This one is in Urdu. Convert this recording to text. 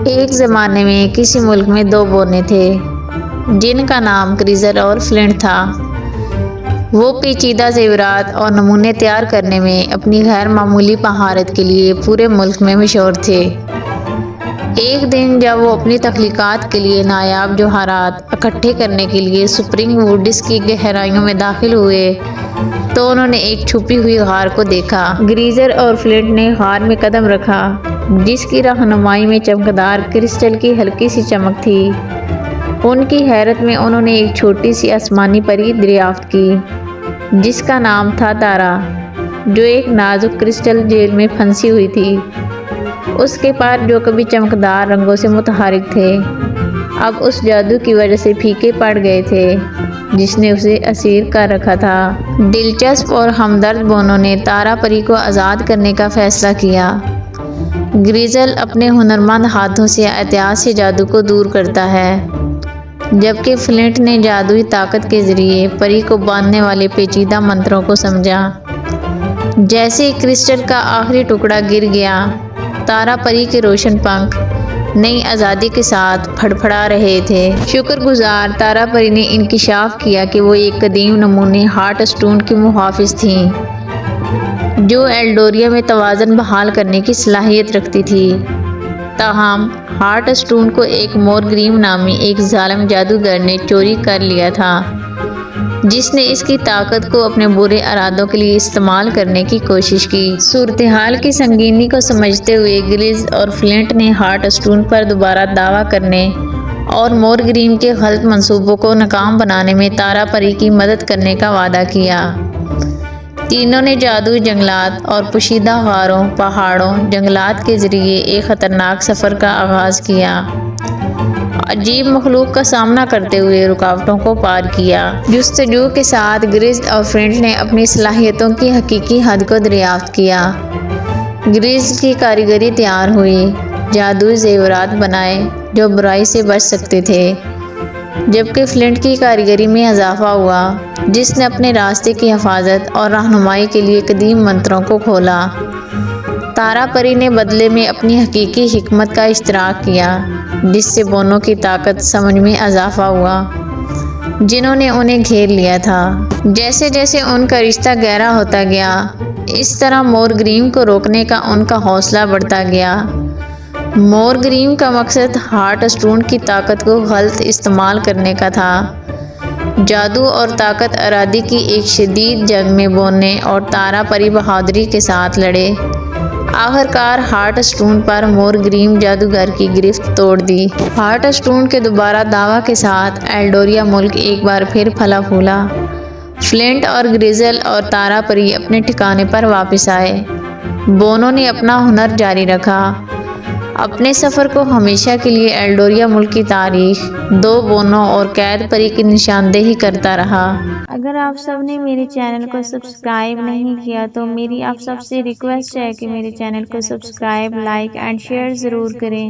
ایک زمانے میں کسی ملک میں دو بونے تھے جن کا نام گریزل اور فلنٹ تھا۔ وہ پیچیدہ زیورات اور نمونے تیار کرنے میں اپنی غیر معمولی مہارت کے لیے پورے ملک میں مشہور تھے۔ ایک دن جب وہ اپنی تخلیقات کے لیے نایاب جواہرات اکٹھے کرنے کے لیے سپرنگ ووڈز کی گہرائیوں میں داخل ہوئے تو انہوں نے ایک چھپی ہوئی غار کو دیکھا۔ گریزل اور فلنٹ نے غار میں قدم رکھا جس کی رہنمائی میں چمکدار کرسٹل کی ہلکی سی چمک تھی۔ ان کی حیرت میں انہوں نے ایک چھوٹی سی آسمانی پری دریافت کی جس کا نام تھا تارا، جو ایک نازک کرسٹل جیل میں پھنسی ہوئی تھی۔ اس کے پار جو کبھی چمکدار رنگوں سے متحرک تھے اب اس جادو کی وجہ سے پھیکے پڑ گئے تھے جس نے اسے اسیر کر رکھا تھا۔ دلچسپ اور ہمدرد بونوں نے تارا پری کو آزاد کرنے کا فیصلہ کیا۔ گریزل اپنے ہنرمند ہاتھوں سے احتیاط سے جادو کو دور کرتا ہے، جبکہ فلنٹ نے جادوئی طاقت کے ذریعے پری کو باندھنے والے پیچیدہ منتروں کو سمجھا۔ جیسے ہی کرسٹل کا آخری ٹکڑا گر گیا، تارا پری کے روشن پنکھ نئی آزادی کے ساتھ پھڑپھڑا رہے تھے۔ شکر گزار تارا پری نے انکشاف کیا کہ وہ ایک قدیم نمونی ہارٹ اسٹون کی محافظ تھیں جو ایلڈوریا میں توازن بحال کرنے کی صلاحیت رکھتی تھی۔ تاہم ہارٹ اسٹون کو ایک مورگریم نامی ایک ظالم جادوگر نے چوری کر لیا تھا جس نے اس کی طاقت کو اپنے برے ارادوں کے لیے استعمال کرنے کی کوشش کی۔ صورتحال کی سنگینی کو سمجھتے ہوئے گریزل اور فلنٹ نے ہارٹ اسٹون پر دوبارہ دعویٰ کرنے اور مورگریم کے غلط منصوبوں کو ناکام بنانے میں تارا پری کی مدد کرنے کا وعدہ کیا۔ تینوں نے جادوئی جنگلات اور پوشیدہ غاروں، پہاڑوں، جنگلات کے ذریعے ایک خطرناک سفر کا آغاز کیا۔ عجیب مخلوق کا سامنا کرتے ہوئے رکاوٹوں کو پار کیا۔ جستجو کے ساتھ گریزل اور فلنٹ نے اپنی صلاحیتوں کی حقیقی حد کو دریافت کیا۔ گریزل کی کاریگری تیار ہوئی، جادوئی زیورات بنائے جو برائی سے بچ سکتے تھے، جبکہ فلنٹ کی کاریگری میں اضافہ ہوا جس نے اپنے راستے کی حفاظت اور رہنمائی کے لیے قدیم منتروں کو کھولا۔ تارا پری نے بدلے میں اپنی حقیقی حکمت کا اشتراک کیا جس سے بونوں کی طاقت سمجھ میں اضافہ ہوا جنہوں نے انہیں گھیر لیا تھا۔ جیسے جیسے ان کا رشتہ گہرا ہوتا گیا اس طرح مورگریم کو روکنے کا ان کا حوصلہ بڑھتا گیا۔ مورگریم کا مقصد ہارٹ اسٹون کی طاقت کو غلط استعمال کرنے کا تھا۔ جادو اور طاقت ارادی کی ایک شدید جنگ میں بونے اور تارا پری بہادری کے ساتھ لڑے۔ آخرکار ہارٹ اسٹون پر مورگریم جادوگر کی گرفت توڑ دی۔ ہارٹ اسٹون کے دوبارہ دعویٰ کے ساتھ ایلڈوریا ملک ایک بار پھر پھلا پھولا۔ فلنٹ اور گریزل اور تارا پری اپنے ٹھکانے پر واپس آئے۔ بونوں نے اپنا ہنر جاری رکھا، اپنے سفر کو ہمیشہ کے لیے ایلڈوریا ملک کی تاریخ، دو بونوں اور قید پری کی نشاندہی کرتا رہا۔ اگر آپ سب نے میرے چینل کو سبسکرائب نہیں کیا تو میری آپ سب سے ریکویسٹ ہے کہ میرے چینل کو سبسکرائب، لائک اینڈ شیئر ضرور کریں۔